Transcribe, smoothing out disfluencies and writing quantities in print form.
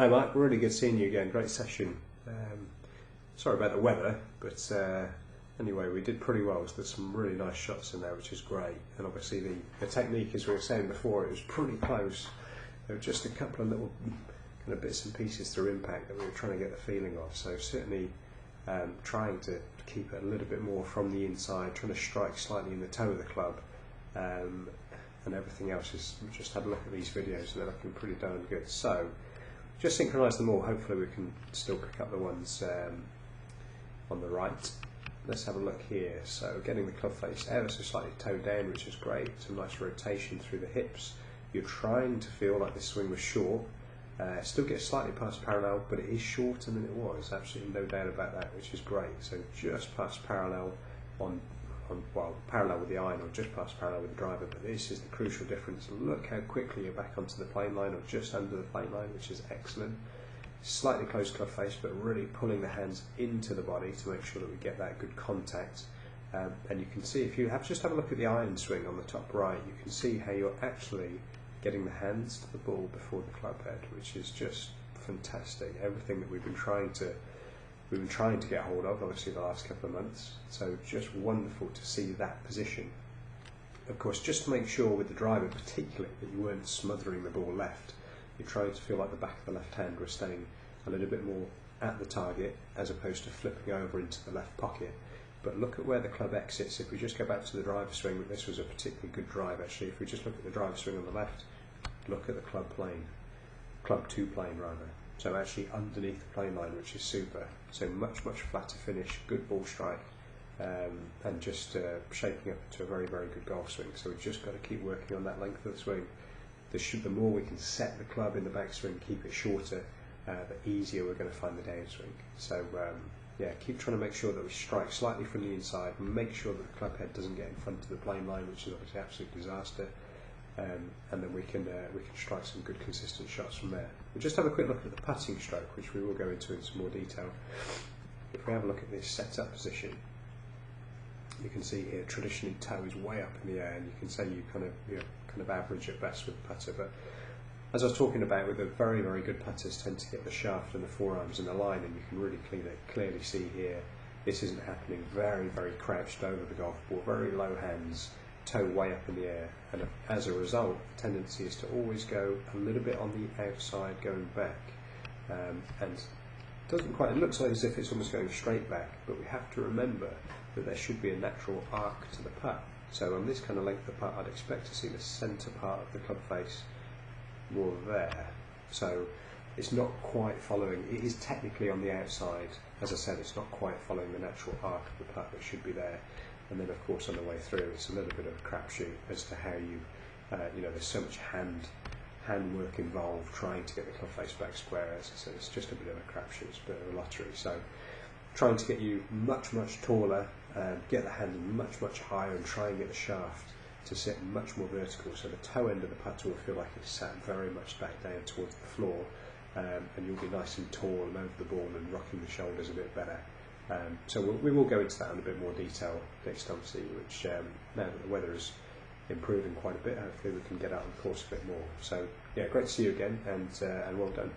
Hi Mark, really good seeing you again, great session. Sorry about the weather, but anyway we did pretty well. So there's some really nice shots in there, which is great, and obviously the technique, as we were saying before, it was pretty close. There were just a couple of little kind of bits and pieces through impact that we were trying to get the feeling of, so certainly trying to keep it a little bit more from the inside, trying to strike slightly in the toe of the club, and everything else is, just have a look at these videos and they're looking pretty darn good. So just synchronise them all. Hopefully we can still pick up the ones on the right. Let's have a look here. So getting the club face ever so slightly toe down, which is great. Some nice rotation through the hips. You're trying to feel like this swing was short. Still get slightly past parallel, but it is shorter than it was. Absolutely no doubt about that, which is great. So just past parallel well, parallel with the iron, or just past parallel with the driver, but this is the crucial difference. Look how quickly you're back onto the plane line, or just under the plane line, which is excellent. Slightly closed club face, but really pulling the hands into the body to make sure that we get that good contact. And you can see, if you just have a look at the iron swing on the top right, you can see how you're actually getting the hands to the ball before the club head, which is just fantastic. Everything that we've been trying to get hold of, obviously, the last couple of months. So just wonderful to see that position. Of course, just to make sure with the driver particularly that you weren't smothering the ball left. You're trying to feel like the back of the left hand was staying a little bit more at the target as opposed to flipping over into the left pocket. But look at where the club exits. If we just go back to the driver swing, this was a particularly good drive actually. If we just look at the driver swing on the left, look at the club plane, club 2 plane rather. So actually underneath the plane line, which is super. So much flatter finish, good ball strike, and just shaping up to a very good golf swing. So we've just got to keep working on that length of the swing. The more we can set the club in the backswing, keep it shorter, the easier we're going to find the downswing. So yeah, keep trying to make sure that we strike slightly from the inside, make sure that the club head doesn't get in front of the plane line, which is obviously an absolute disaster. And then we can strike some good consistent shots from there. We'll just have a quick look at the putting stroke, which we will go into in some more detail. If we have a look at this set-up position, you can see here traditionally toe is way up in the air, and you can say you kind of average at best with the putter. But as I was talking about, with the very good putters tend to get the shaft and the forearms in the line, and you can really clearly see here this isn't happening. Very crouched over the golf ball, very low hands, toe way up in the air, and as a result the tendency is to always go a little bit on the outside going back, and it looks like as if it's almost going straight back, but we have to remember that there should be a natural arc to the putt. So on this kind of length of putt, I'd expect to see the centre part of the club face more there. So it's not quite following, it is technically on the outside, as I said, it's not quite following the natural arc of the putt that should be there. And then of course on the way through it's a little bit of a crapshoot as to how you there's so much hand work involved trying to get the club face back square. As I said, it's just a bit of a crapshoot, it's a bit of a lottery. So trying to get you much taller, get the hand much higher, and try and get the shaft to sit much more vertical, so the toe end of the putter will feel like it's sat very much back down towards the floor, and you'll be nice and tall and over the ball and rocking the shoulders a bit better. So we will go into that in a bit more detail next obviously, which now that the weather is improving quite a bit, hopefully we can get out on course a bit more. So yeah, great to see you again, and well done.